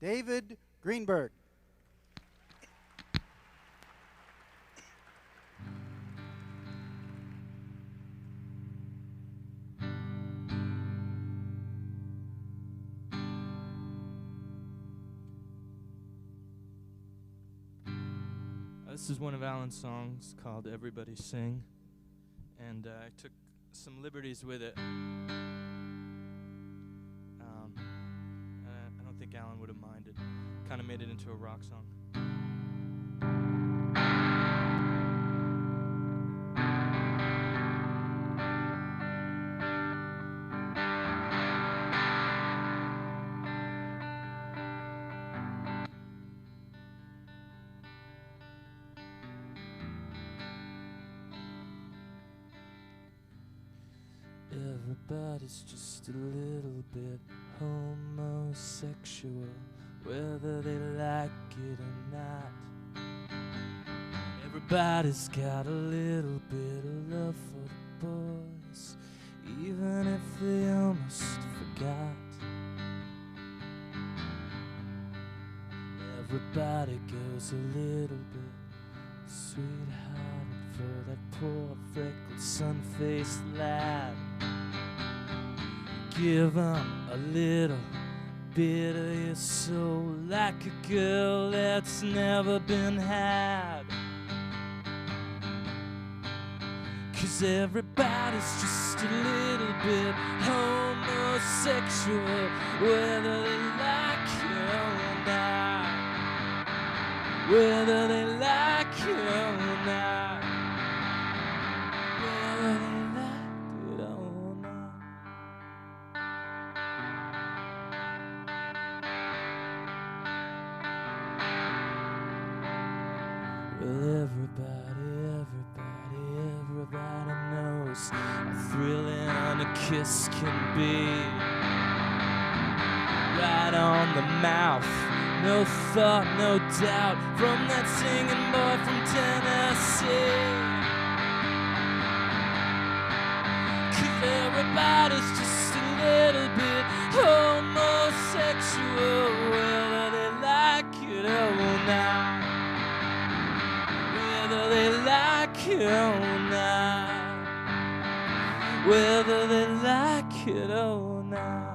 David Greenberg. This is one of Alan's songs called Everybody Sing, and I took some liberties with it. I don't think Alan would have minded. Kind of made it into a rock song. Everybody's just a little bit homosexual, whether they like it or not. Everybody's got a little bit of love for the boys, even if they almost forgot. Everybody goes a little bit sweethearted for that poor freckled sun-faced lad. Give 'em a little bit of your soul, like a girl that's never been had. 'Cause everybody's just a little bit homosexual, whether they like it or not. Whether they like it or not. Whether they like it or not. Well, everybody knows how thrilling a kiss can be. Right on the mouth, no thought, no doubt, from that singing boy from Tennessee. 'Cause everybody's just a little bit homosexual, whether they like it or not. Whether they like it or not. Whether they like it or not.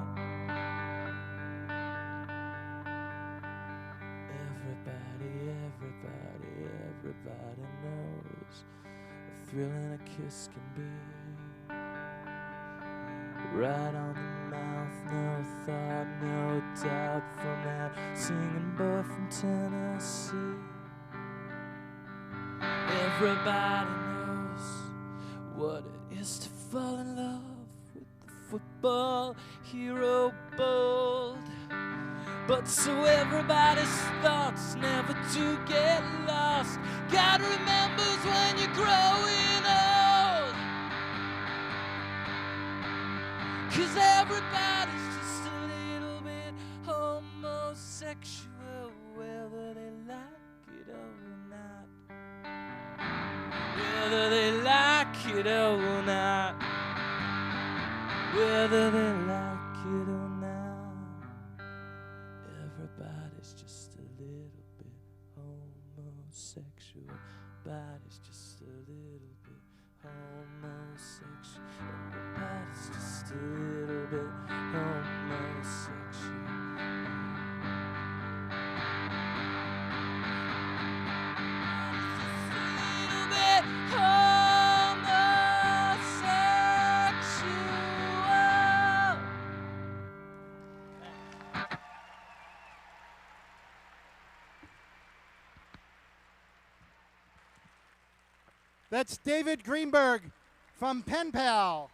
Everybody knows how thrilling a kiss can be. Right on the mouth, no thought, no doubt, from that singing boy from Tennessee. Everybody knows what it is to fall in love with the football hero bold. But so everybody's thoughts never to get lost. God remembers when you're growing old. 'Cause everybody's just a little bit homosexual, whether they like it or not. Whether they like it or not. Whether they like it or not. Everybody's just a little bit homosexual. Everybody's just a little bit homosexual. Everybody's just a little bit homosexual. That's David Greenberg from Pen Pal.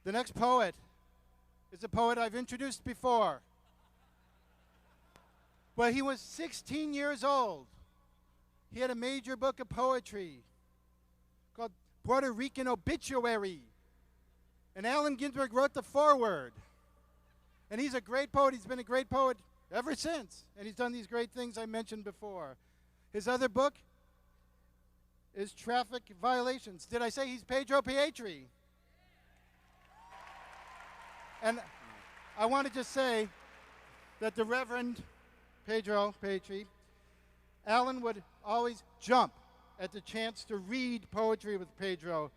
The next poet is a poet I've introduced before. Well, he was 16 years old. He had a major book of poetry called Puerto Rican Obituary. And Allen Ginsberg wrote the foreword. And he's a great poet. He's been a great poet ever since. And he's done these great things I mentioned before. His other book is traffic violations. Did I say he's Pedro Pietri? And I want to just say that the Reverend Pedro Pietri, Alan would always jump at the chance to read poetry with Pedro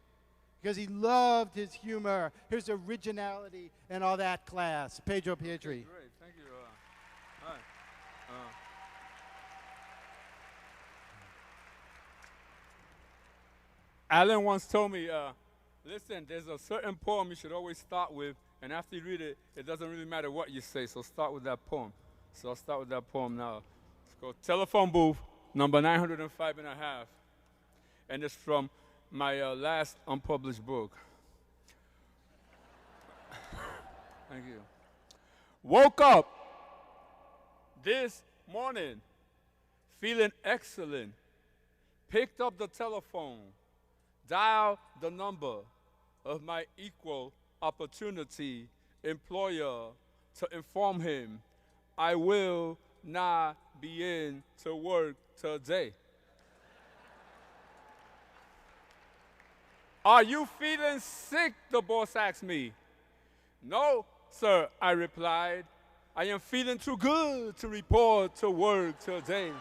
because he loved his humor, his originality, and all that class. Pedro Pietri. Great, thank you. Hi. Alan once told me, listen, there's a certain poem you should always start with, and after you read it, it doesn't really matter what you say, so start with that poem. So I'll start with that poem now. Let's go. Telephone Booth, number 905 and a half. And it's from my last unpublished book. Thank you. Woke up this morning feeling excellent. Picked up the telephone, dialed the number of my equal opportunity employer to inform him I will not be in to work today. Are you feeling sick? The boss asked me. No, sir, I replied. I am feeling too good to report to work today.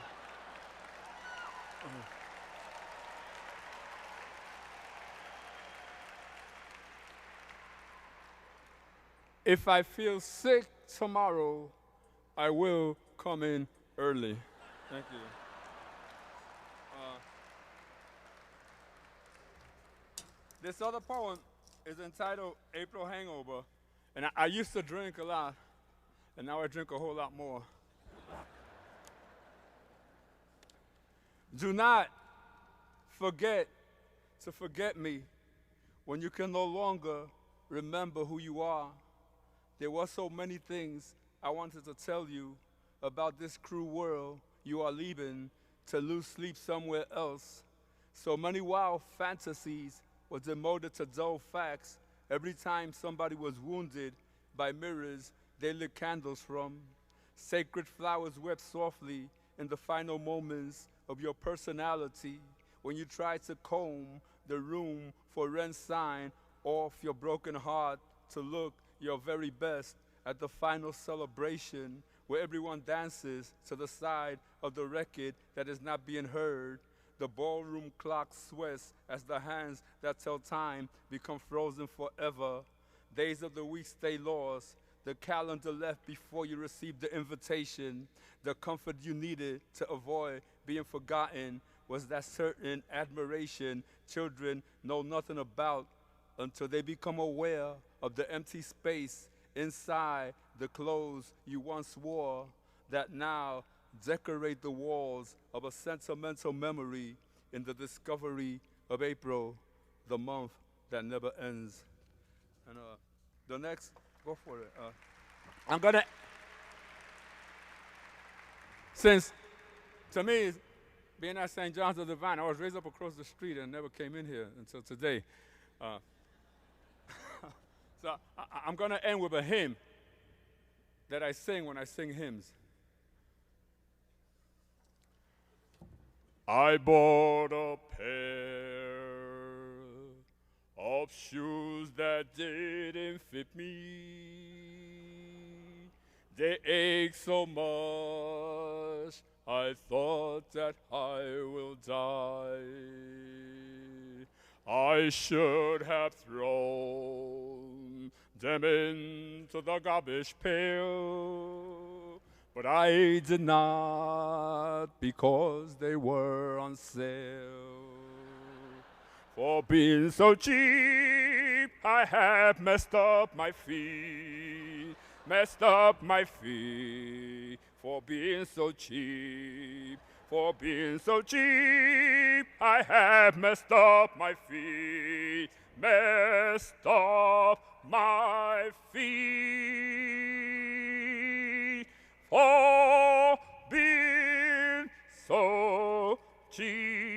If I feel sick tomorrow, I will come in early. Thank you. This other poem is entitled April Hangover. And I used to drink a lot, and now I drink a whole lot more. Do not forget to forget me when you can no longer remember who you are. There were so many things I wanted to tell you about this cruel world you are leaving to lose sleep somewhere else. So many wild fantasies were demoted to dull facts every time somebody was wounded by mirrors they lit candles from. Sacred flowers wept softly in the final moments of your personality when you tried to comb the room for rent sign off your broken heart to look your very best at the final celebration where everyone dances to the side of the record that is not being heard. The ballroom clock sweats as the hands that tell time become frozen forever. Days of the week stay lost. The calendar left before you received the invitation. The comfort you needed to avoid being forgotten was that certain admiration children know nothing about until they become aware of the empty space inside the clothes you once wore that now decorate the walls of a sentimental memory in the discovery of April, the month that never ends. And the next, go for it. I'm gonna, since to me, being at St. John's the Divine, I was raised up across the street and never came in here until today. So I'm going to end with a hymn that I sing when I sing hymns. I bought a pair of shoes that didn't fit me. They ache so much, I thought that I will die. I should have thrown them into the garbage pail, but I did not because they were on sale. For being so cheap, I have messed up my feet, for being so cheap. For being so cheap, I have messed up my feet, messed up my feet. For being so cheap.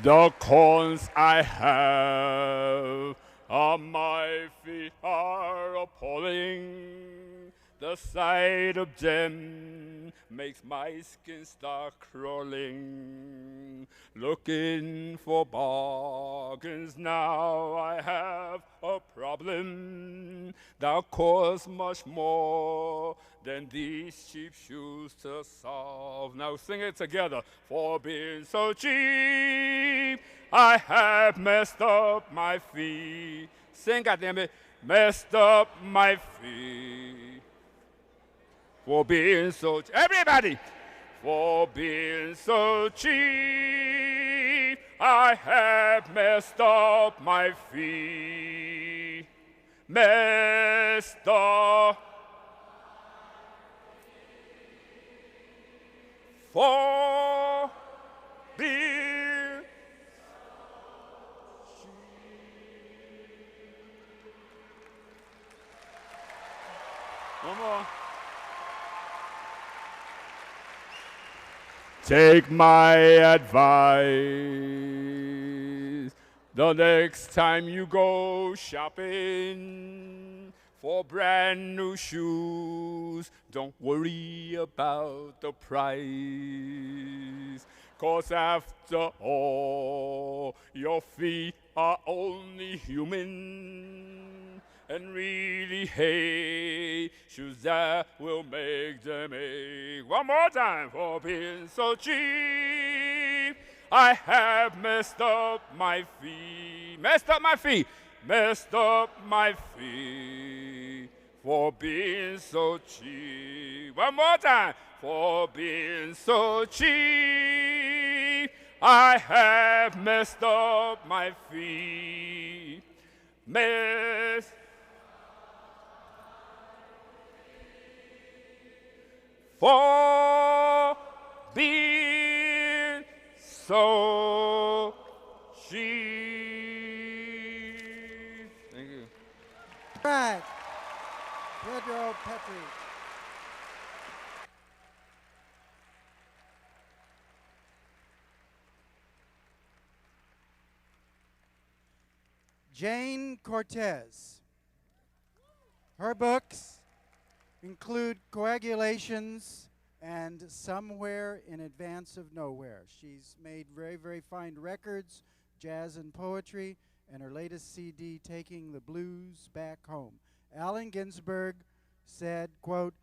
The coins I have My feet are appalling. The sight of them makes my skin start crawling. Looking for bargains now, I have a problem that costs much more than these cheap shoes to solve. Now sing it together. For being so cheap, I have messed up my feet. Sing, goddammit, messed up my feet. For being so everybody, for being so cheap, I have messed up my feet. Messed up. For being one more. Take my advice. The next time you go shopping for brand new shoes, don't worry about the price. 'Cause after all, your feet are only human. And really hate shoes that will make them ache. One more time. For being so cheap, I have messed up my feet. Messed up my feet. Messed up my feet. For being so cheap. One more time. For being so cheap, I have messed up my feet. For being so cheap. Thank you. Right. Pedro Pietri. Jayne Cortez. Her books include Coagulations and Somewhere in Advance of Nowhere. She's made very, very fine records, jazz and poetry, and her latest CD, Taking the Blues Back Home. Allen Ginsberg said, quote,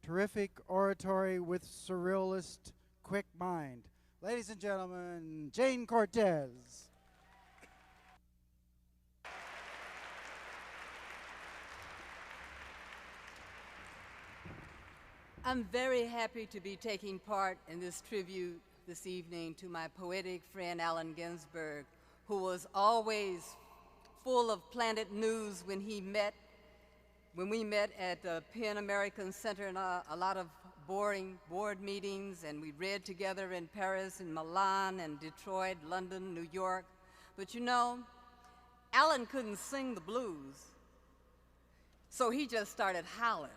terrific oratory with surrealist quick mind. Ladies and gentlemen, Jayne Cortez. I'm very happy to be taking part in this tribute this evening to my poetic friend Allen Ginsberg, who was always full of Planet News when we met at the Penn American Center and a lot of board meetings, and we read together in Paris and Milan and Detroit, London, New York. But you know, Allen couldn't sing the blues, so he just started howling.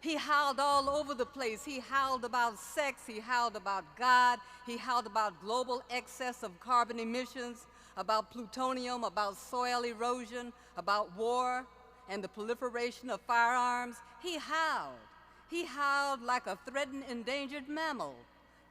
He howled all over the place. He howled about sex, he howled about God, he howled about global excess of carbon emissions, about plutonium, about soil erosion, about war and the proliferation of firearms. He howled. He howled like a threatened endangered mammal.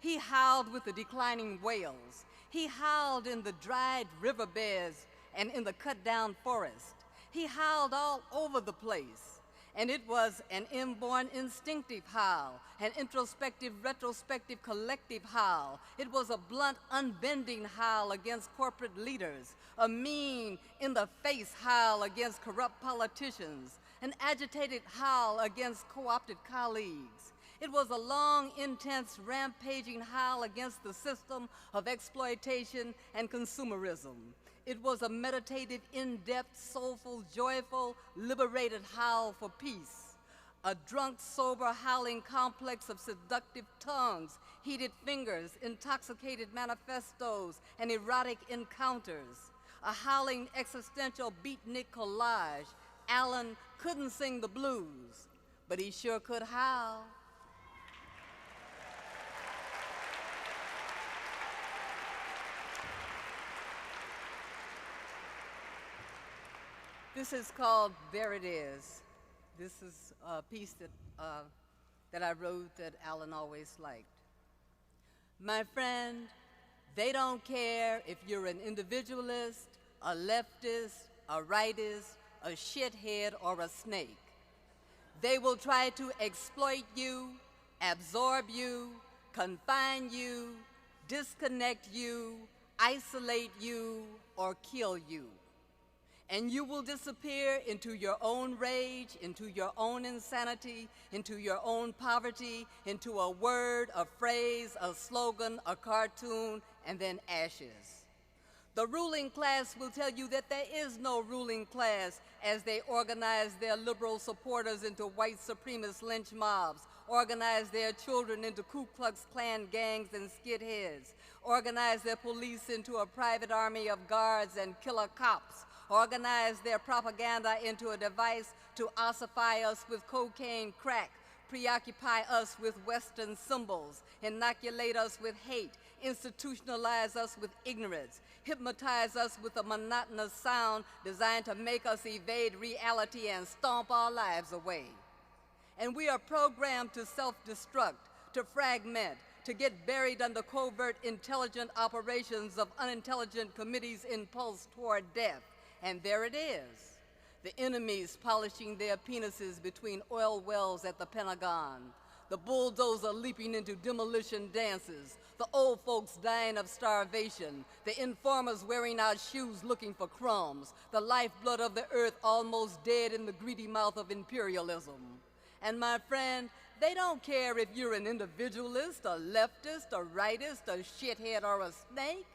He howled with the declining whales. He howled in the dried riverbeds and in the cut-down forest. He howled all over the place. And it was an inborn instinctive howl, an introspective, retrospective, collective howl. It was a blunt, unbending howl against corporate leaders, a mean, in-the-face howl against corrupt politicians, an agitated howl against co-opted colleagues. It was a long, intense, rampaging howl against the system of exploitation and consumerism. It was a meditative, in-depth, soulful, joyful, liberated howl for peace. A drunk, sober, howling complex of seductive tongues, heated fingers, intoxicated manifestos, and erotic encounters. A howling, existential, beatnik collage. Allen couldn't sing the blues, but he sure could howl. This is called There It Is. This is a piece that I wrote that Alan always liked. My friend, they don't care if you're an individualist, a leftist, a rightist, a shithead, or a snake. They will try to exploit you, absorb you, confine you, disconnect you, isolate you, or kill you. And you will disappear into your own rage, into your own insanity, into your own poverty, into a word, a phrase, a slogan, a cartoon, and then ashes. The ruling class will tell you that there is no ruling class as they organize their liberal supporters into white supremacist lynch mobs, organize their children into Ku Klux Klan gangs and skidheads, organize their police into a private army of guards and killer cops, organize their propaganda into a device to ossify us with cocaine crack, preoccupy us with Western symbols, inoculate us with hate, institutionalize us with ignorance, hypnotize us with a monotonous sound designed to make us evade reality and stomp our lives away. And we are programmed to self-destruct, to fragment, to get buried under covert intelligent operations of unintelligent committees impulsed toward death. And there it is, the enemies polishing their penises between oil wells at the Pentagon, the bulldozer leaping into demolition dances, the old folks dying of starvation, the informers wearing out shoes looking for crumbs, the lifeblood of the earth almost dead in the greedy mouth of imperialism. And my friend, they don't care if you're an individualist, a leftist, a rightist, a shithead, or a snake.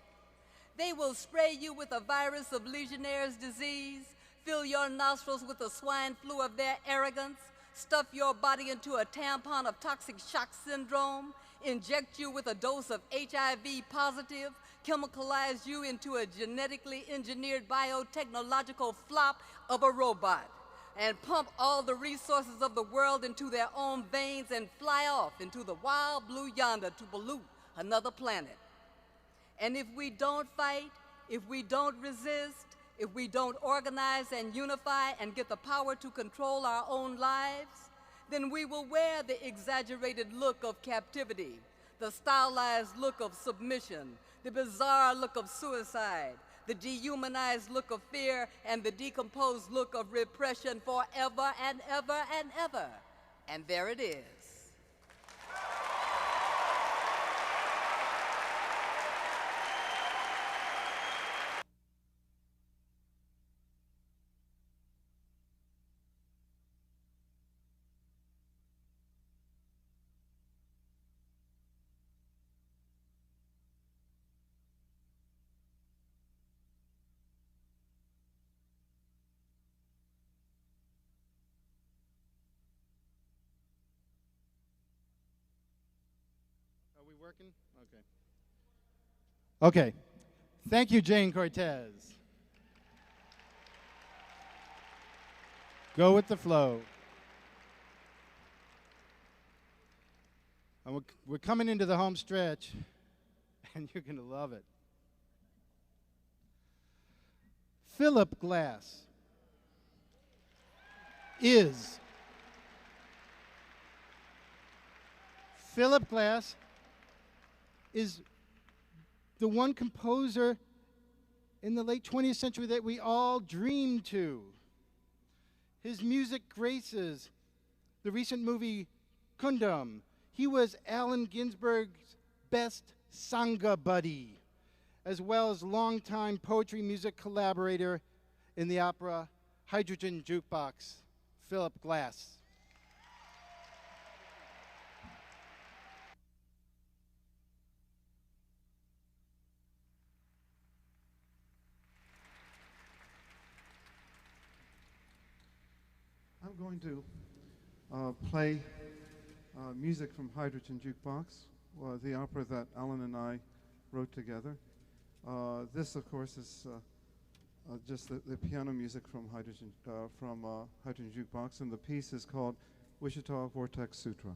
They will spray you with a virus of Legionnaire's disease, fill your nostrils with the swine flu of their arrogance, stuff your body into a tampon of toxic shock syndrome, inject you with a dose of HIV positive, chemicalize you into a genetically engineered biotechnological flop of a robot, and pump all the resources of the world into their own veins and fly off into the wild blue yonder to pollute another planet. And if we don't fight, if we don't resist, if we don't organize and unify and get the power to control our own lives, then we will wear the exaggerated look of captivity, the stylized look of submission, the bizarre look of suicide, the dehumanized look of fear, and the decomposed look of repression forever and ever and ever. And there it is. Working? Okay. Okay. Thank you, Jayne Cortez. Go with the flow. And we're coming into the home stretch, and you're going to love it. Philip Glass is Philip Glass is the one composer in the late 20th century that we all dreamed to. His music graces the recent movie Kundum. He was Allen Ginsberg's best Sangha buddy, as well as longtime poetry music collaborator in the opera Hydrogen Jukebox, Philip Glass. I'm going to play music from Hydrogen Jukebox, the opera that Alan and I wrote together. This, of course, is just the piano music from Hydrogen Jukebox, and the piece is called Wichita Vortex Sutra.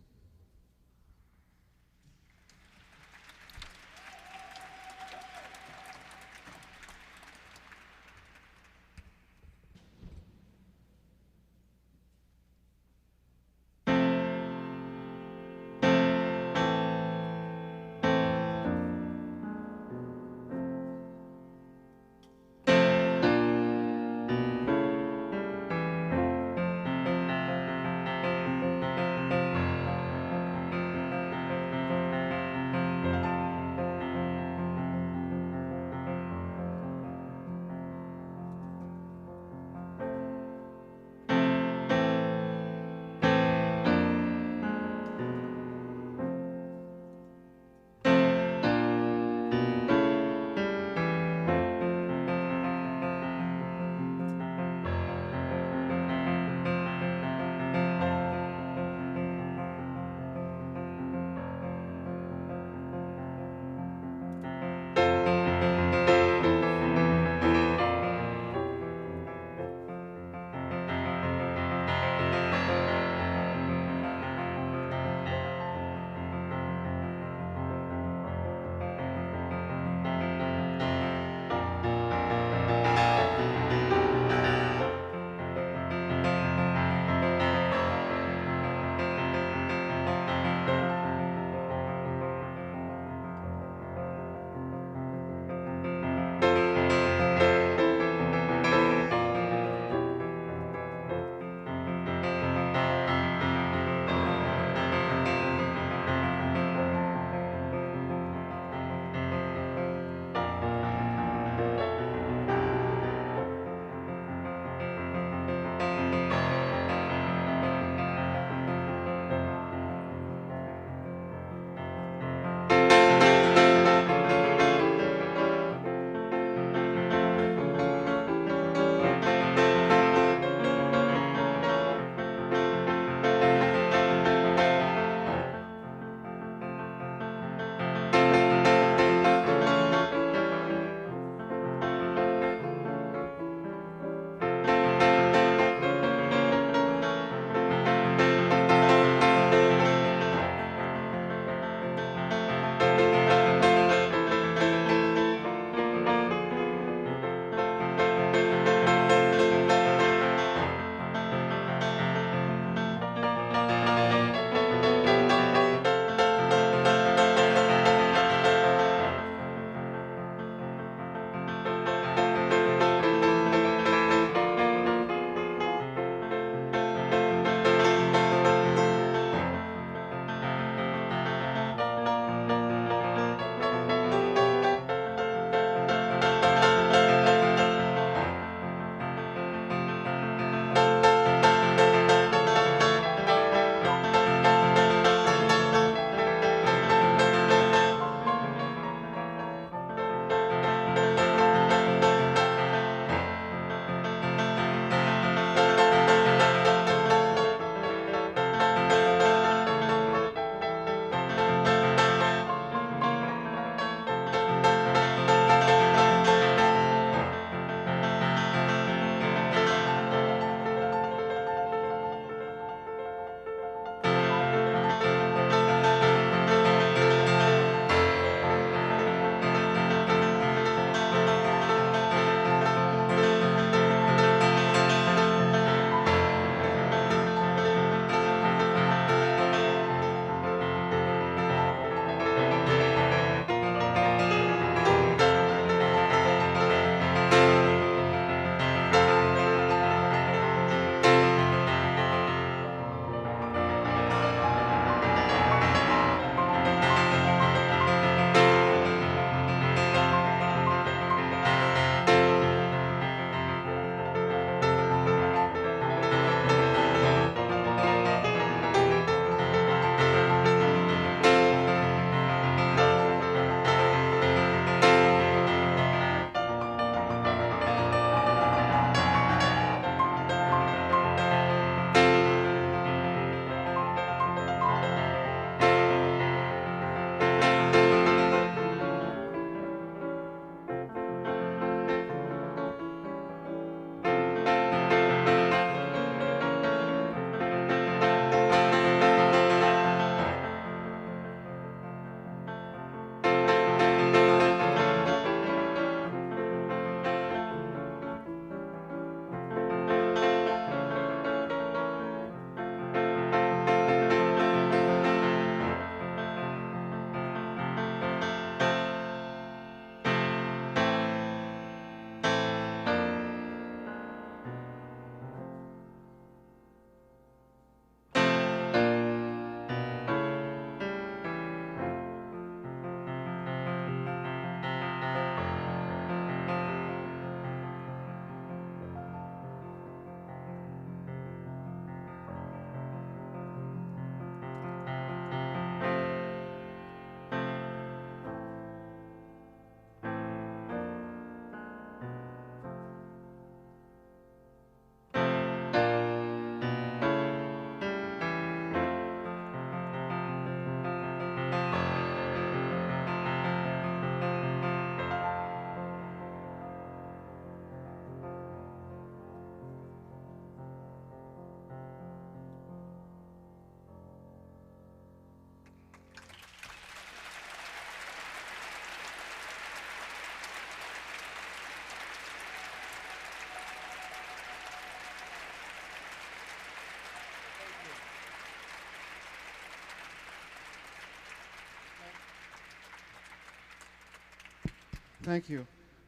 Thank you.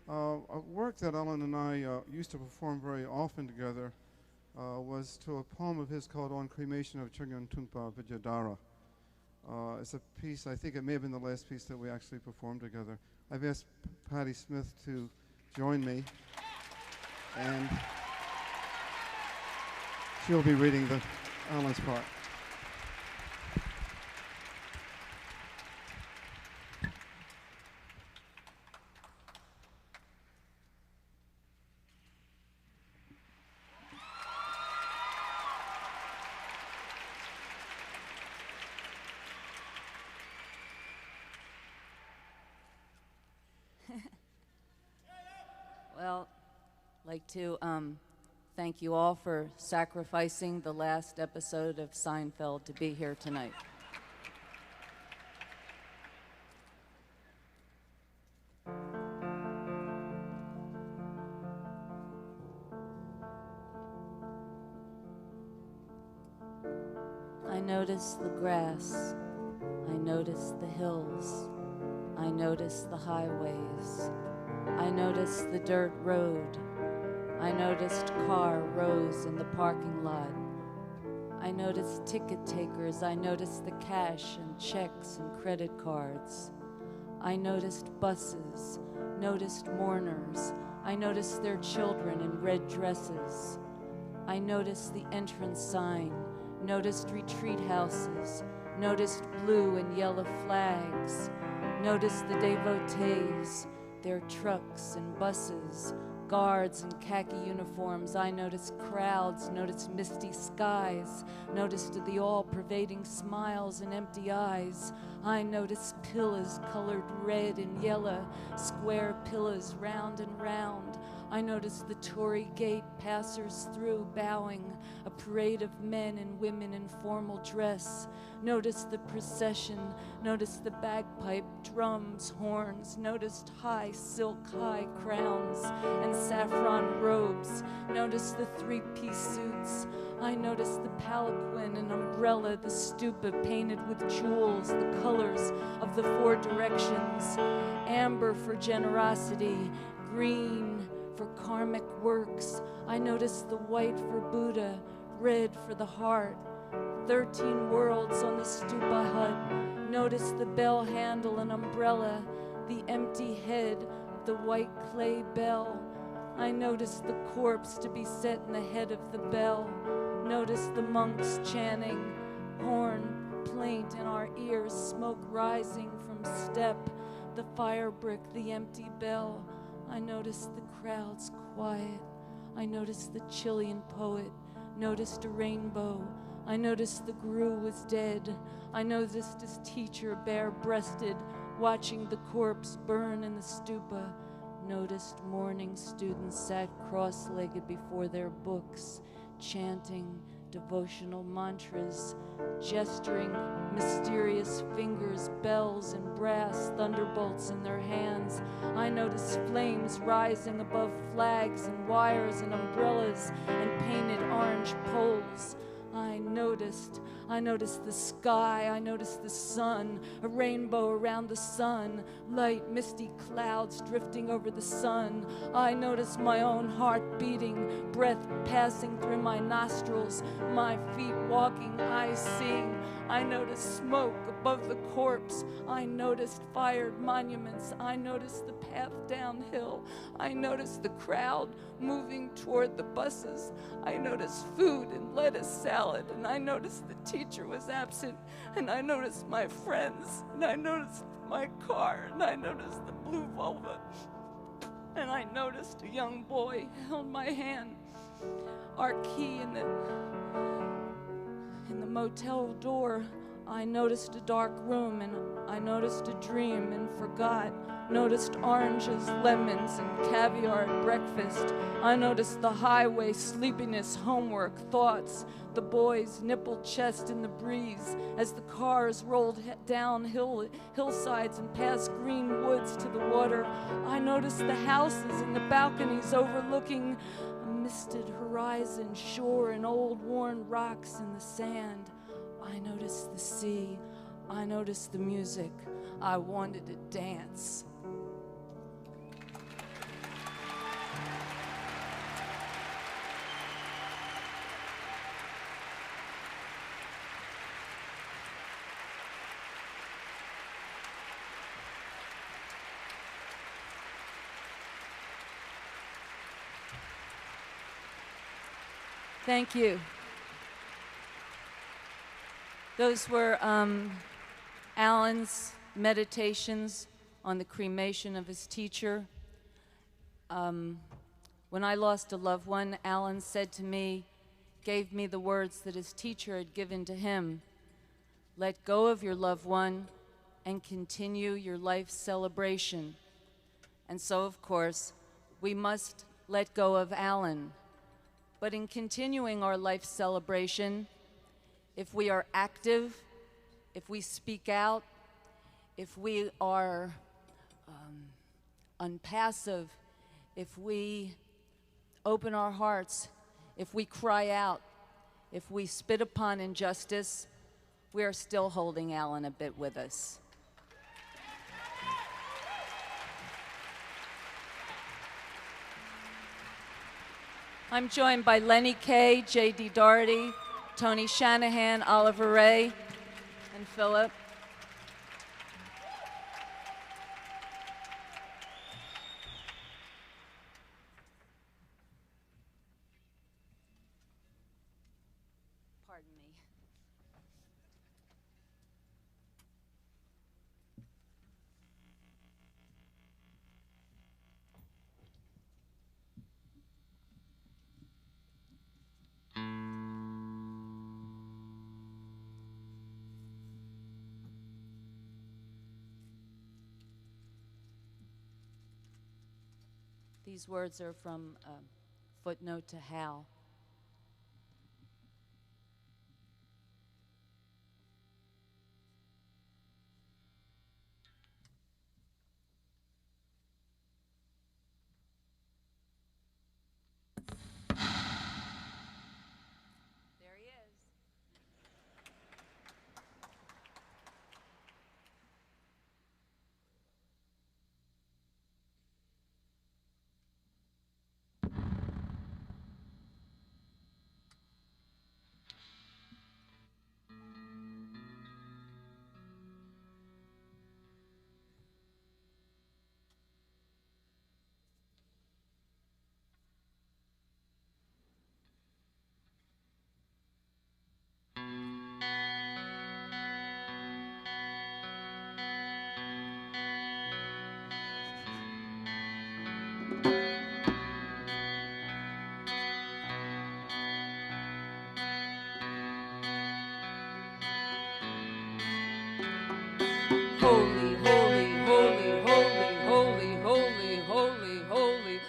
A work that Alan and I used to perform very often together was to a poem of his called On Cremation of Chogyam Trungpa Vidyadhara. It's a piece, I think it may have been the last piece that we actually performed together. I've asked Patti Smith to join me, and she'll be reading Alan's part. Well, I'd like to thank you all for sacrificing the last episode of Seinfeld to be here tonight. I notice the grass, I notice the hills, I notice the highways, I noticed the dirt road. I noticed car rows in the parking lot. I noticed ticket takers. I noticed the cash and checks and credit cards. I noticed buses, noticed mourners. I noticed their children in red dresses. I noticed the entrance sign, noticed retreat houses, noticed blue and yellow flags, noticed the devotees, their trucks and buses, guards in khaki uniforms. I noticed crowds, noticed misty skies, noticed the all-pervading smiles and empty eyes. I noticed pillars colored red and yellow, square pillars round and round. I noticed the Tory gate passers through bowing, a parade of men and women in formal dress. Noticed the procession, noticed the bagpipe, drums, horns, noticed high silk high crowns and saffron robes, noticed the three-piece suits. I noticed the palanquin and umbrella, the stupa painted with jewels, the colors of the four directions, amber for generosity, green for karmic works. I noticed the white for Buddha, red for the heart, 13 worlds on the stupa hut. Noticed the bell handle and umbrella, the empty head of the white clay bell. I noticed the corpse to be set in the head of the bell. Noticed the monks chanting, horn, plaint in our ears, smoke rising from step, the fire brick, the empty bell. I noticed the crowds quiet. I noticed the Chilean poet, noticed a rainbow. I noticed the guru was dead. I noticed his teacher bare-breasted, watching the corpse burn in the stupa. Noticed mourning students sat cross-legged before their books, chanting devotional mantras, gesturing mysterious fingers, bells and brass, thunderbolts in their hands. I noticed flames rising above flags and wires and umbrellas and painted orange poles. I noticed the sky, I noticed the sun, a rainbow around the sun, light misty clouds drifting over the sun. I noticed my own heart beating, breath passing through my nostrils, my feet walking, I sing. I noticed smoke above the corpse. I noticed fired monuments. I noticed the path downhill. I noticed the crowd moving toward the buses. I noticed food and lettuce salad, and I noticed the teacher was absent, and I noticed my friends, and I noticed my car, and I noticed the blue Volvo, and I noticed a young boy held my hand. Our key in the motel door. I noticed a dark room, and I noticed a dream and forgot. Noticed oranges, lemons, and caviar at breakfast. I noticed the highway, sleepiness, homework, thoughts, the boy's nipple chest in the breeze as the cars rolled down hillsides and past green woods to the water. I noticed the houses and the balconies overlooking a misted horizon, shore, and old worn rocks in the sand. I noticed the sea. I noticed the music. I wanted to dance. Thank you. Those were Alan's meditations on the cremation of his teacher. When I lost a loved one, Alan said to me, gave me the words that his teacher had given to him. Let go of your loved one and continue your life celebration. And so, of course, we must let go of Alan. But in continuing our life celebration, if we are active, if we speak out, if we are unpassive, if we open our hearts, if we cry out, if we spit upon injustice, we are still holding Alan a bit with us. I'm joined by Lenny Kay, J.D. Doherty, Tony Shanahan, Oliver Ray, and Philip. Pardon me. These words are from Footnote to Howl. There he is. Holy, holy, holy, holy, holy, holy, holy, holy,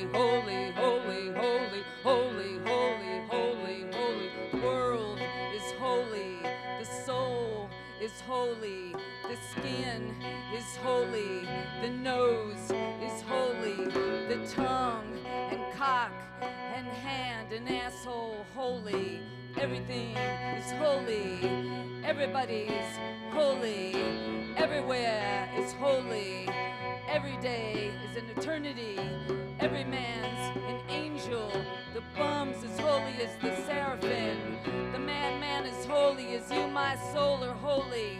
holy, holy, holy, holy, holy, holy, holy, holy. The world is holy. The soul is holy. The skin is holy. The nose is holy. The tongue and cock and hand and asshole holy. Everything is holy. Everybody's holy. Everywhere is holy. Every day is an eternity. Every man's an angel. The bum's as holy as the seraphim. The madman is holy as you, my soul, are holy.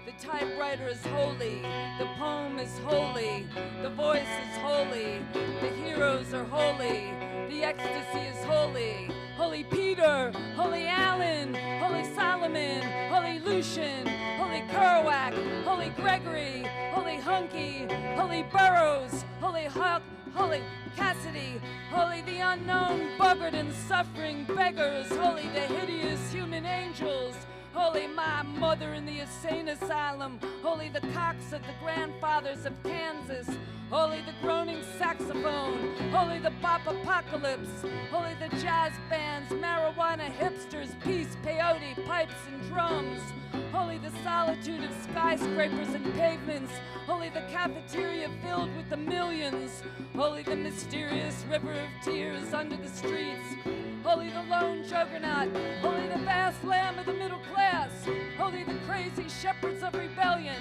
The typewriter is holy. The poem is holy. The voice is holy. The heroes are holy. The ecstasy is holy. Holy Peter, Holy Alan, Holy Solomon, Holy Lucian, Holy Kerouac, Holy Gregory, Holy Hunky, Holy Burroughs, Holy Huck, Holy Cassidy, Holy the unknown, buggered and suffering beggars, Holy the hideous human angels, Holy my mother in the insane asylum, Holy the cocks of the grandfathers of Kansas, Holy the groaning saxophone, Holy the pop apocalypse, Holy the jazz bands, marijuana hipsters, peace, peyote, pipes and drums, Holy the solitude of skyscrapers and pavements, Holy the cafeteria filled with the millions, Holy the mysterious river of tears under the streets, Holy the lone juggernaut, Holy the vast lamb of the middle class, Holy the crazy shepherds of rebellion.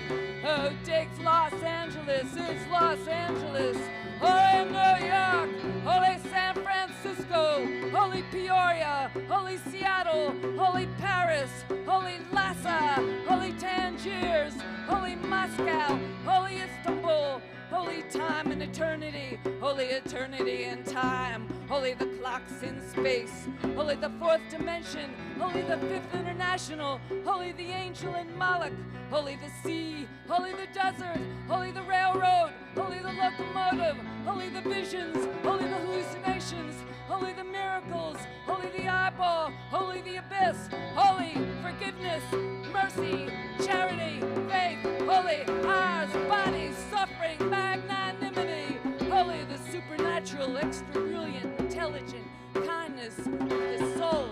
Oh, takes Los Angeles, it's Los Angeles. Holy New York, Holy San Francisco, Holy Peoria, Holy Seattle, Holy Paris, Holy Lhasa, Holy Tangiers, Holy Moscow, Holy Istanbul, holy time and eternity, holy eternity and time, holy the clocks in space, holy the fourth dimension, holy the fifth international, holy the angel and Moloch, holy the sea, holy the desert, holy the railroad, holy the locomotive, holy the visions, holy the hallucinations, holy the miracles, holy the eyeball, holy the abyss, holy forgiveness, mercy, charity, faith, holy eyes, bodies, suffering, magnanimity, holy the supernatural, extra brilliant, intelligent, kindness of the soul.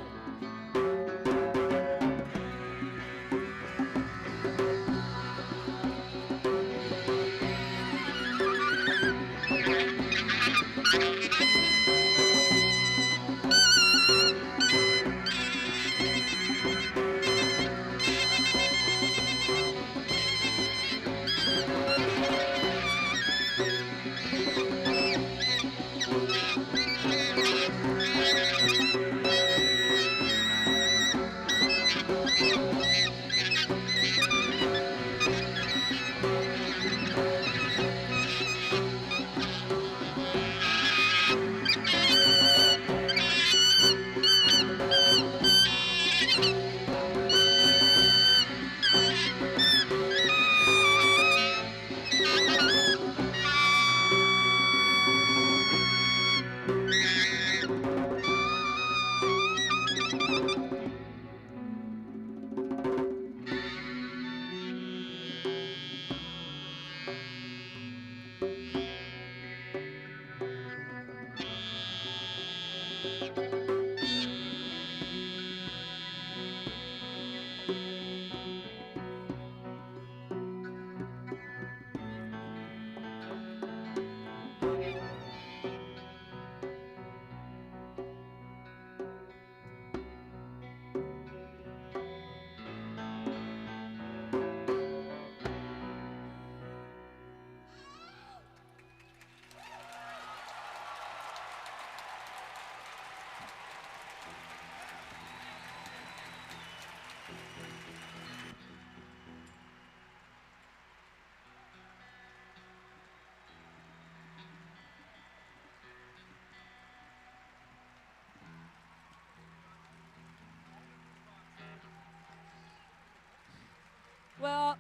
Well,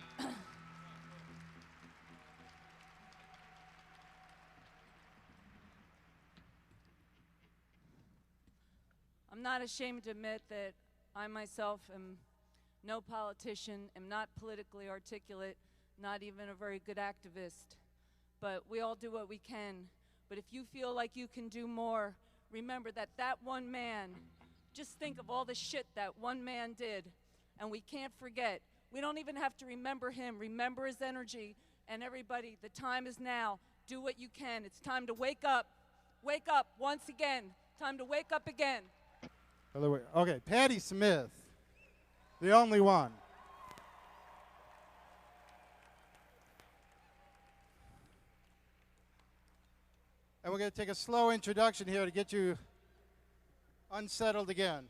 I'm not ashamed to admit that I myself am no politician, am not politically articulate, not even a very good activist. But we all do what we can. But if you feel like you can do more, remember that that one man, just think of all the shit that one man did, and we can't forget. We don't even have to remember him. Remember his energy. And everybody, the time is now. Do what you can. It's time to wake up. Wake up once again. Time to wake up again. Okay, Patti Smith, the only one. And we're going to take a slow introduction here to get you unsettled again.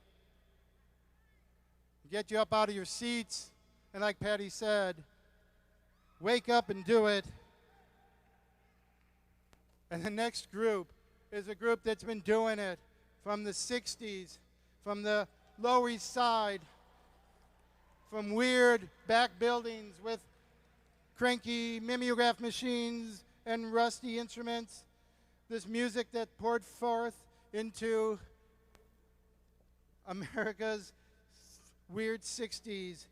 Get you up out of your seats. And like Patti said, wake up and do it. And the next group is a group that's been doing it from the 60s, from the Lower East Side, from weird back buildings with cranky mimeograph machines and rusty instruments. This music that poured forth into America's weird 60s.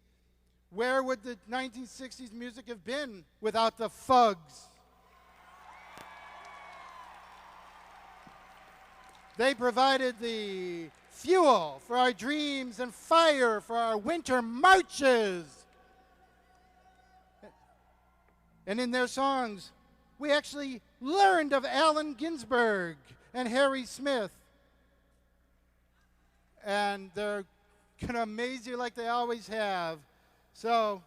Where would the 1960s music have been without the Fugs? They provided the fuel for our dreams and fire for our winter marches. And in their songs, we actually learned of Allen Ginsberg and Harry Smith. And they're going to amaze you like they always have. So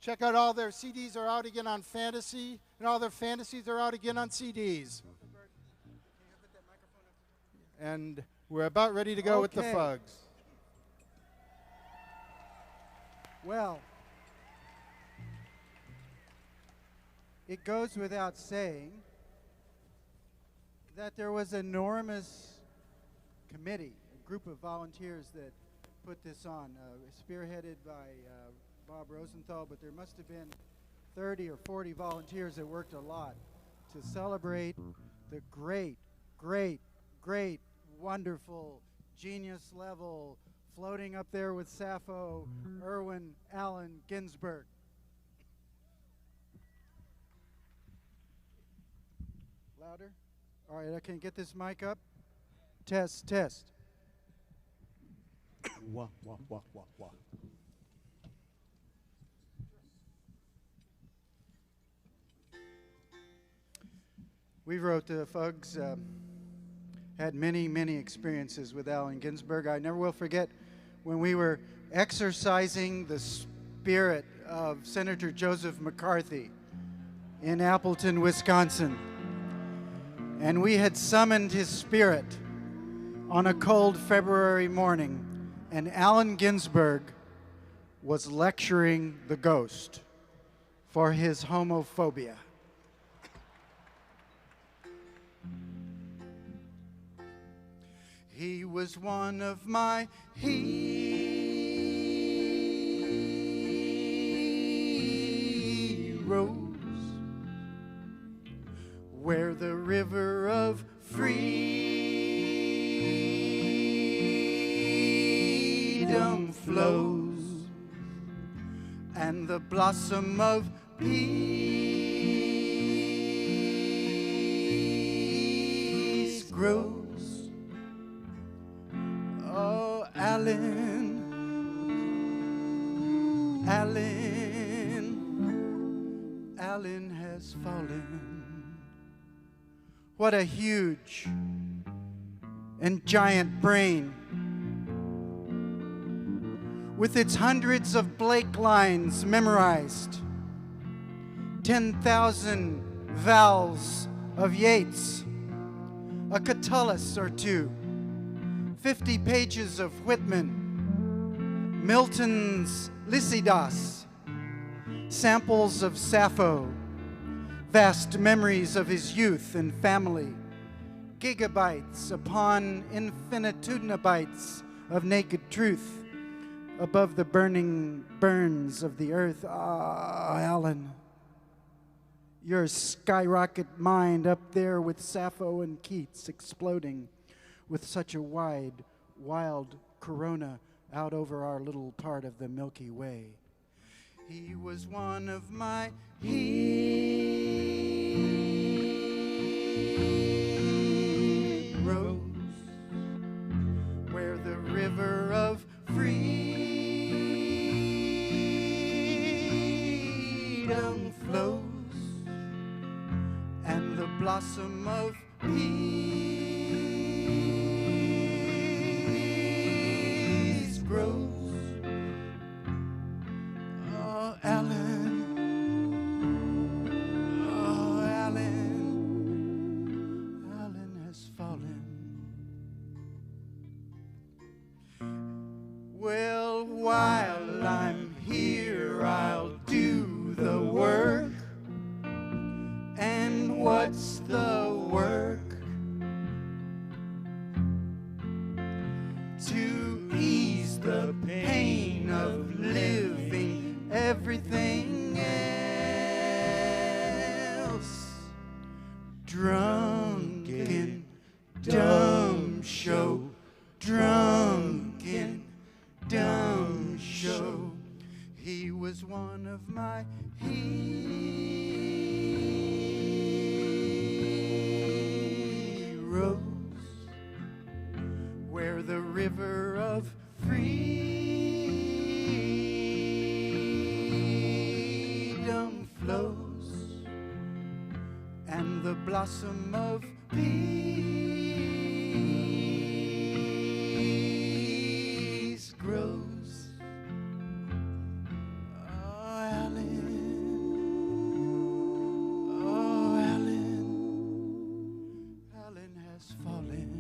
check out all their CDs are out again on Fantasy, and all their fantasies are out again on CDs. And we're about ready to go with the Fugs. Well, it goes without saying that there was an enormous committee, a group of volunteers that put this on, spearheaded by Bob Rosenthal, but there must have been 30 or 40 volunteers that worked a lot to celebrate the great, great, great, wonderful, genius level, floating up there with Sappho, Irwin Allen Ginsberg. Louder? All right, I can get this mic up. Test, test. Wah, wah, wah, wah, wah. We wrote the Fugs, had many, many experiences with Allen Ginsberg. I never will forget when we were exercising the spirit of Senator Joseph McCarthy in Appleton, Wisconsin. And we had summoned his spirit on a cold February morning, and Allen Ginsberg was lecturing the ghost for his homophobia. He was one of my heroes, where the river of freedom flows and the blossom of peace grows. Oh, Allen, Allen has fallen. What a huge and giant brain, with its hundreds of Blake lines memorized, 10,000 vowels of Yeats, a Catullus or two, 50 pages of Whitman, Milton's Lycidas, samples of Sappho, vast memories of his youth and family, gigabytes upon infinitudinabytes of naked truth above the burning burns of the earth. Ah, Allen, your skyrocket mind up there with Sappho and Keats exploding with such a wide, wild corona out over our little part of the Milky Way. He was one of my heroes, where the river of freedom flows and the blossom of peace grows. Oh, Allen, oh, Allen has fallen. Well, while I'm here, I'll do the work. And what's the work? To ease the pain of living everything else. Drunken, dumb show. Drunken, dumb show. He was one of my heroes, where the river of freedom flows and the blossom of peace grows. Oh, Allen has fallen.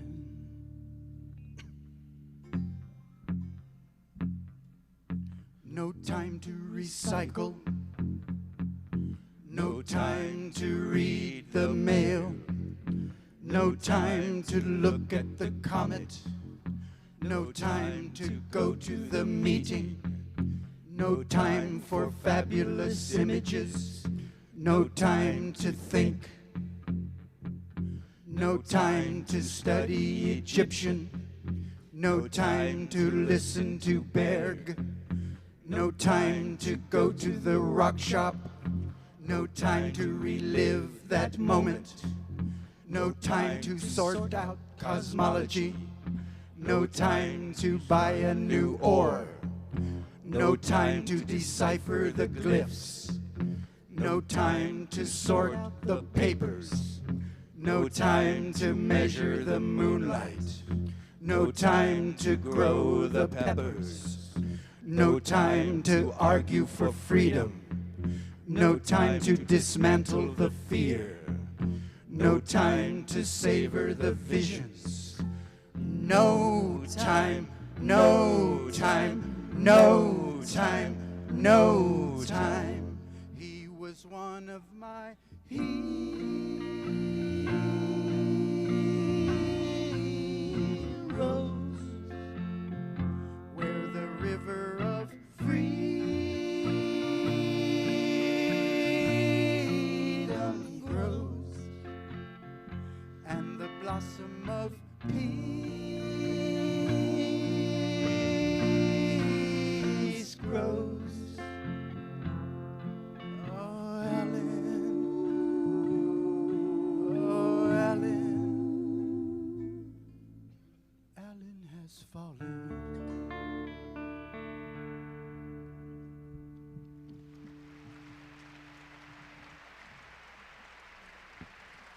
No time to recycle, No time to read the mail. No time to look at the comet. No time to go to the meeting. No time for fabulous images. No time to think. No time to study Egyptian. No time to listen to Berg. No time to go to the rock shop. No time to relive that moment. No time to sort out cosmology. No time to buy a new ore. No time to decipher the glyphs. No time to sort the papers. No time to measure the moonlight. No time to grow the peppers. No time to argue for freedom. No time to dismantle the fear. No time to savor the visions. No time, no time, no time, no time. He was one of my heroes. Where the river of freedom grows, and the blossom of peace grows. Oh, Alan, oh, Alan, Alan has fallen.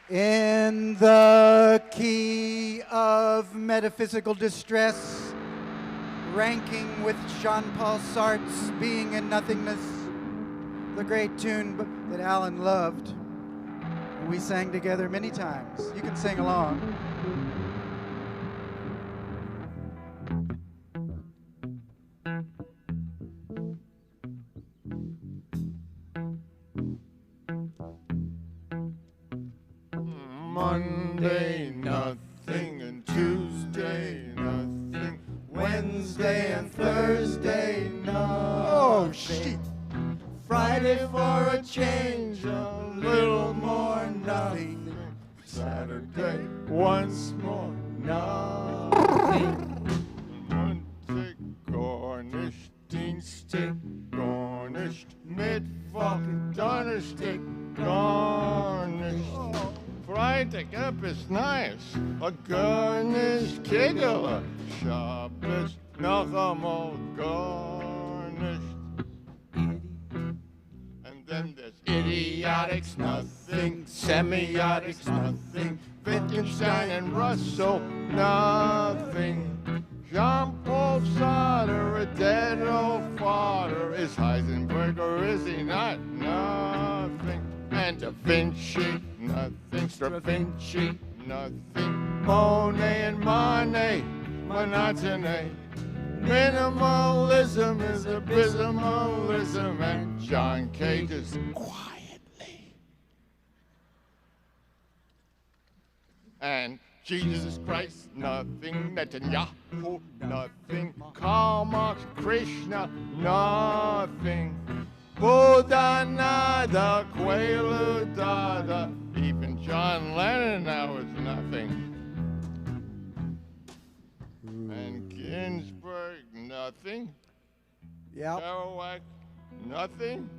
In the key of metaphysical distress, ranking with Jean-Paul Sartre's Being and Nothingness, the great tune that Alan loved. We sang together many times. You can sing along. Monday, nothing, and Tuesday, nothing. Wednesday and Thursday, nothing. Oh, shit. Friday for a change, a little more, nothing. Saturday, once more, nothing. Monday, garnished, Dienstag, garnished, Mittwoch, Donnerstag, garnished. Friday up is nice, a garnished Kegel, Shabbos, noch einmal garnished. And then there's idiotics, nothing, semiotics, nothing, Wittgenstein and Russell, nothing. Jean-Paul Sartre, a dead old father, is Heisenberg or is he not? Nothing. And Da Vinci, nothing. Stravinci, nothing. Monet and Manet, monotony. Minimalism is abysmalism, and John Cage is quietly. And Jesus Christ, nothing. Netanyahu, nothing. Karl Marx, Krishna, nothing. Buddha, nada. Quaalude, dada. Even John Lennon now is nothing. And Ginsberg, nothing. Yep. Kerouac, nothing.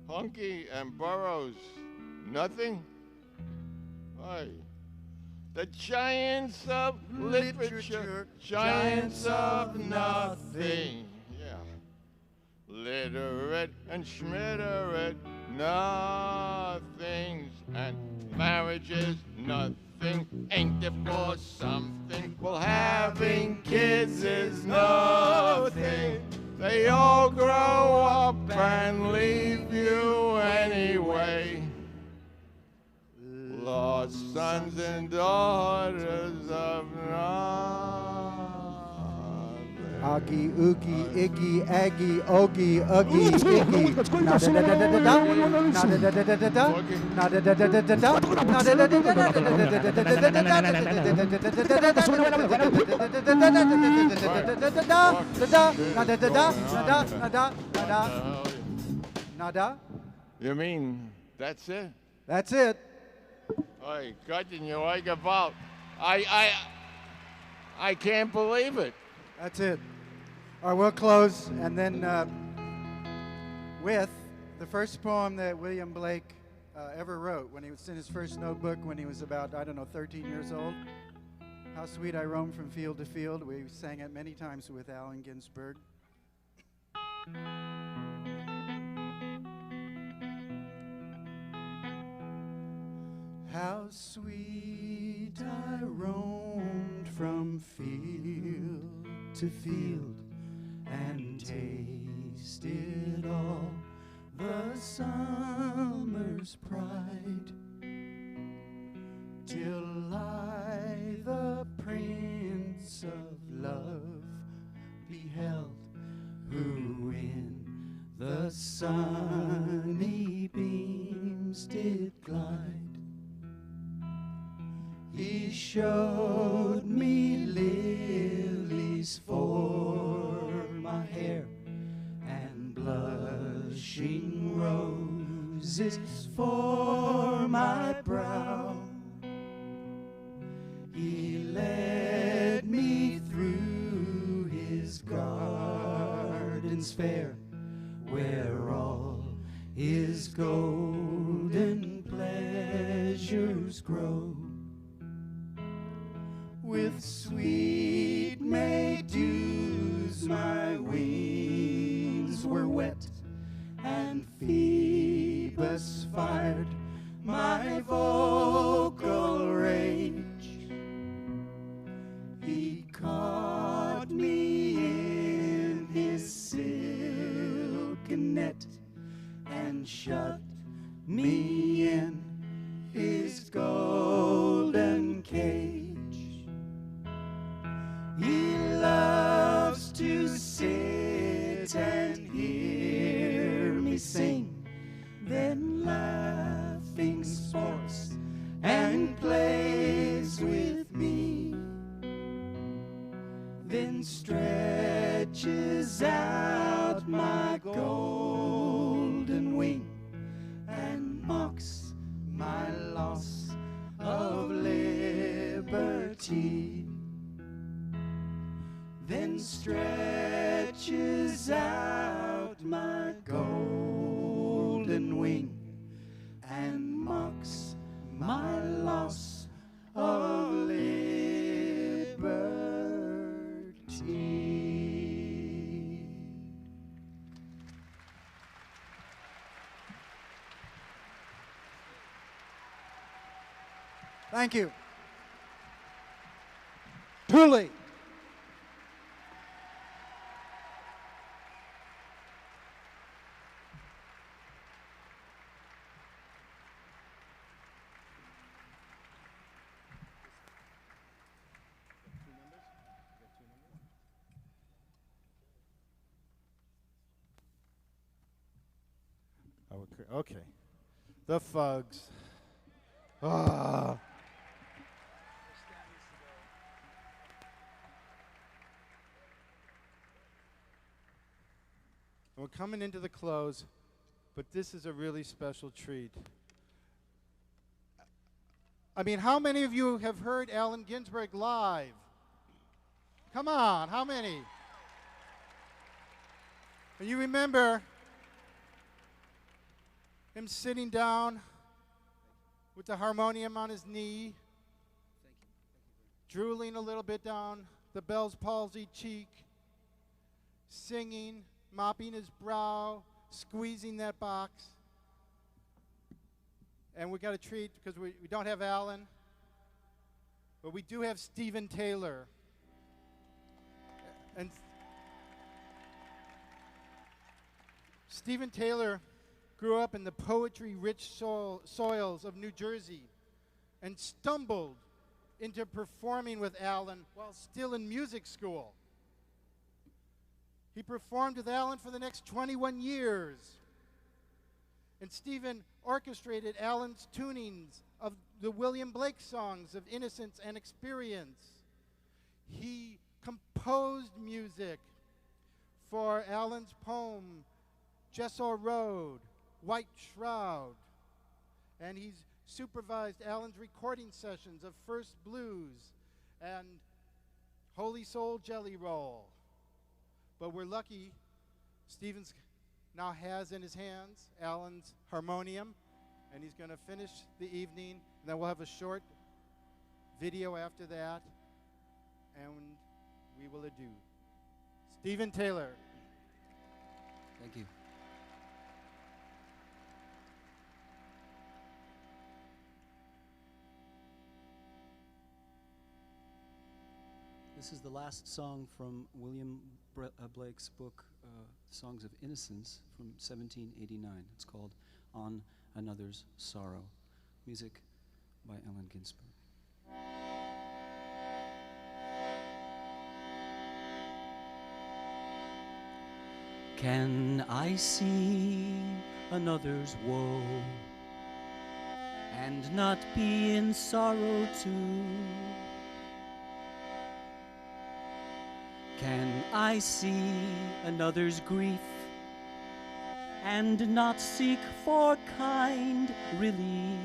Hunky and Burroughs, nothing. Aye. The giants of literature, giants of nothing. Yeah. Literate and schmitterate, nothings. And marriages, nothing. Ain't there for something? Well, having kids is nothing. They all grow up and leave you anyway. Lost sons and daughters of nothing. Augie, oogie, iggy, aggie, ogie, uggy, iggy. Na da da da da da da. Na da da da da da da. Na da da da da da da. Na da da da da da da. Nada. You mean that's it? That's it. Oi, cutting you like about. I can't believe it. That's it. All right, we'll close, and then with the first poem that William Blake ever wrote when he was in his first notebook when he was about, 13 years old. How Sweet I Roam from Field to Field. We sang it many times with Allen Ginsberg. How sweet I roamed from field to field and tasted all the summer's pride, till I the Prince of Love beheld, who in the sunny beams did glide. He showed me lilies for my hair and blushing roses for my brow. He led me through his gardens fair, where all his golden pleasures grow. With sweet May dews my wings were wet, and Phoebus fired my vocal rage. He caught me in his silken net and shut me in his golden cage. He loves to sit and hear me sing, then laughing sports and plays with me, then stretches out my golden wing and mocks my loss of liberty, then stretches out my golden wing and mocks my loss of liberty. Thank you. Truly. Okay. The Fugs. Ah. We're coming into the close, but this is a really special treat. I mean, how many of you have heard Allen Ginsberg live? Come on, how many? And you remember him sitting down with the harmonium on his knee, drooling a little bit down the Bell's palsy cheek, singing, mopping his brow, squeezing that box. And we got a treat because we don't have Allen, but we do have Stephen Taylor. And Stephen Taylor grew up in the poetry-rich soils of New Jersey and stumbled into performing with Allen while still in music school. He performed with Alan for the next 21 years. And Stephen orchestrated Alan's tunings of the William Blake songs of Innocence and Experience. He composed music for Alan's poem, Jessore Road, White Shroud. And he's supervised Alan's recording sessions of First Blues and Holy Soul Jelly Roll. But we're lucky, Stephen's now has in his hands Alan's harmonium, and he's going to finish the evening, and then we'll have a short video after that, and we will adieu. Stephen Taylor. Thank you. This is the last song from William Blake's book, Songs of Innocence, from 1789. It's called On Another's Sorrow. Music by Allen Ginsberg. Can I see another's woe and not be in sorrow too? Can I see another's grief and not seek for kind relief?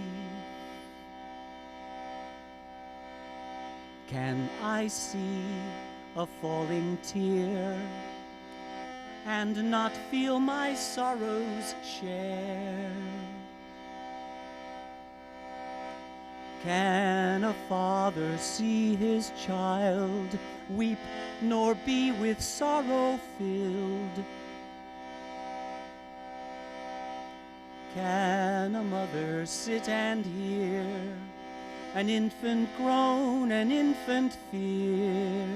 Can I see a falling tear and not feel my sorrows share? Can a father see his child weep nor be with sorrow filled? Can a mother sit and hear an infant groan, an infant fear?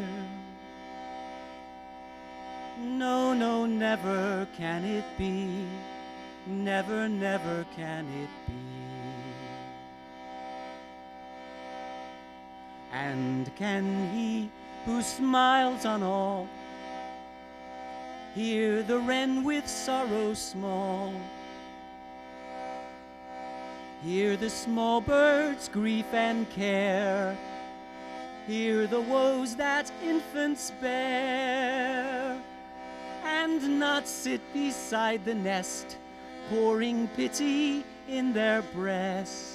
No, no, never can it be. Never, never can it be. And can he who smiles on all hear the wren with sorrow small? Hear the small bird's grief and care, hear the woes that infants bear, and not sit beside the nest, pouring pity in their breast,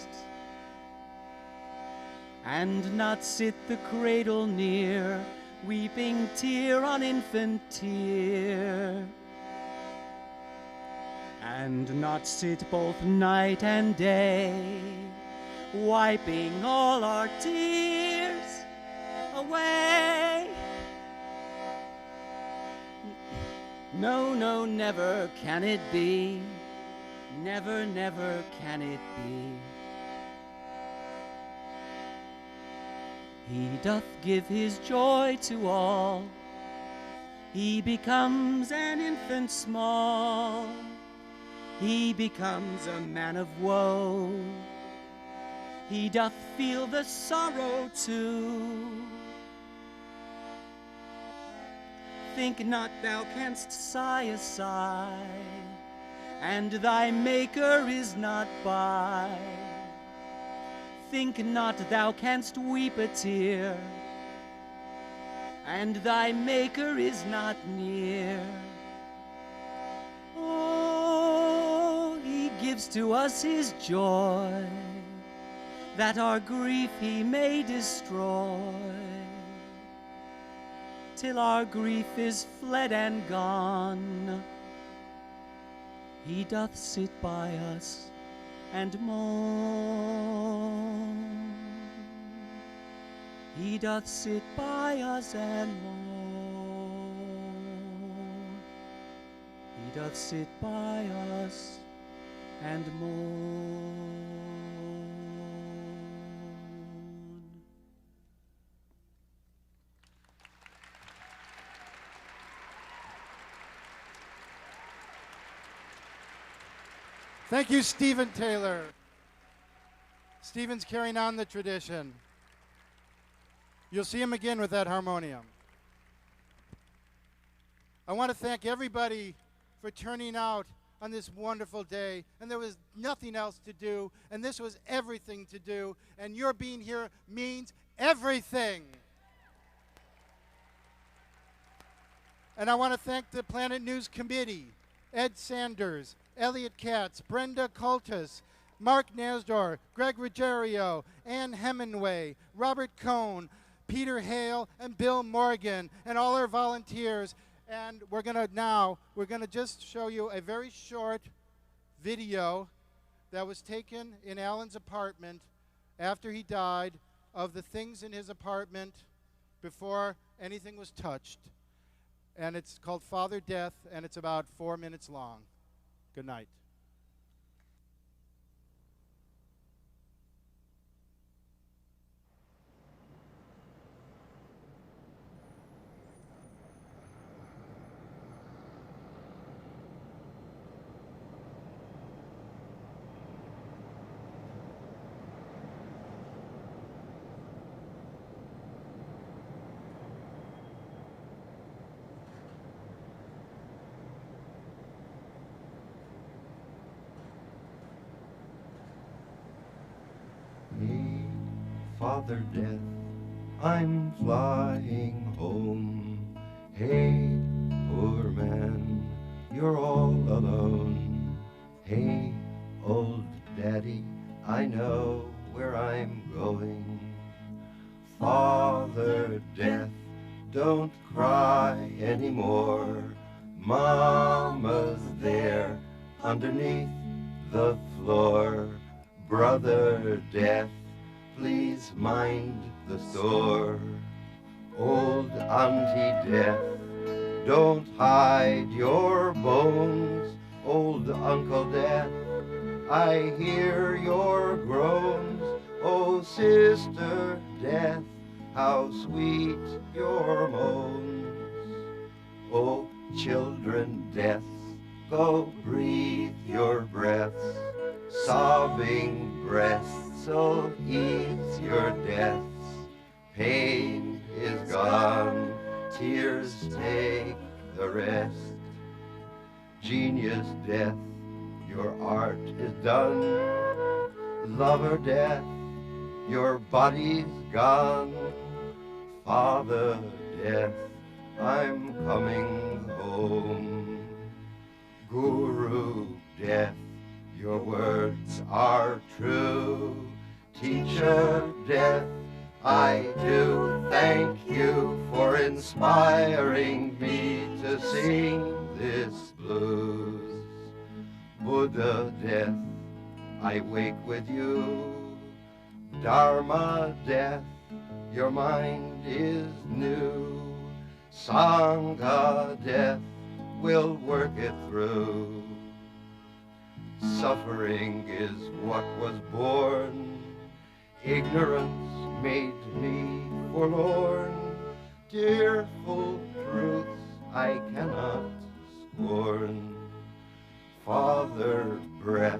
and not sit the cradle near, weeping tear on infant tear, and not sit both night and day, wiping all our tears away. No, no, never can it be. Never, never can it be. He doth give his joy to all. He becomes an infant small. He becomes a man of woe. He doth feel the sorrow too. Think not thou canst sigh a sigh, and thy Maker is not by. Think not thou canst weep a tear, and thy Maker is not near. Oh, he gives to us his joy, that our grief he may destroy, till our grief is fled and gone. He doth sit by us and moan. He doth sit by us and moan. He doth sit by us and moan. Thank you, Stephen Taylor. Stephen's carrying on the tradition. You'll see him again with that harmonium. I want to thank everybody for turning out on this wonderful day. And there was nothing else to do, and this was everything to do. And your being here means everything. And I want to thank the Planet News Committee, Ed Sanders, Elliot Katz, Brenda Coltis, Mark Nasdor, Greg Ruggiero, Ann Hemingway, Robert Cohn, Peter Hale, and Bill Morgan, and all our volunteers. And we're gonna just show you a very short video that was taken in Alan's apartment after he died, of the things in his apartment before anything was touched. And it's called Father Death, and it's about 4 minutes long. Good night. Father Death, I'm flying home. Hey, poor man, you're all alone. Hey, old daddy, I know where I'm going. Father Death, don't cry anymore. Mama's there underneath the floor. Brother Death, please mind the store. Old Auntie Death, don't hide your bones. Old Uncle Death, I hear your groans. Oh, Sister Death, how sweet your moans. Oh, children Death, go breathe your breaths. Sobbing breaths, so ease your deaths. Pain is gone, tears take the rest. Genius Death, your art is done. Lover Death, your body's gone. Father Death, I'm coming home. Guru Death, your words are true. Teacher Death, I do thank you for inspiring me to sing this blues. Buddha Death, I wake with you. Dharma Death, your mind is new. Sangha Death, we'll work it through. Suffering is what was born. Ignorance made me forlorn. Tearful truths I cannot scorn. Father Breath,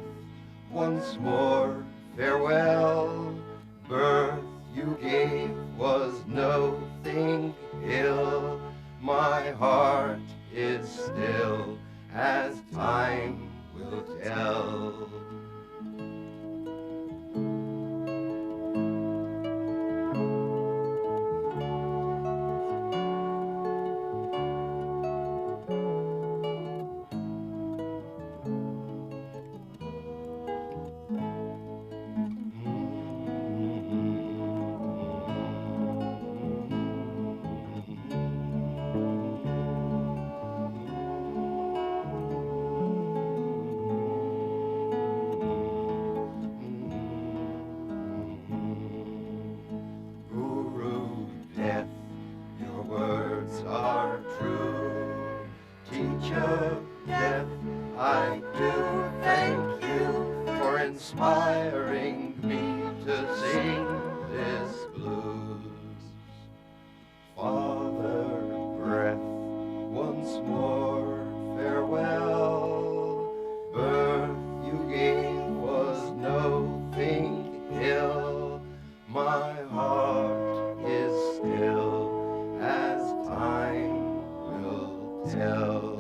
once more farewell. Birth you gave was no thing ill. My heart is still as time will tell. tell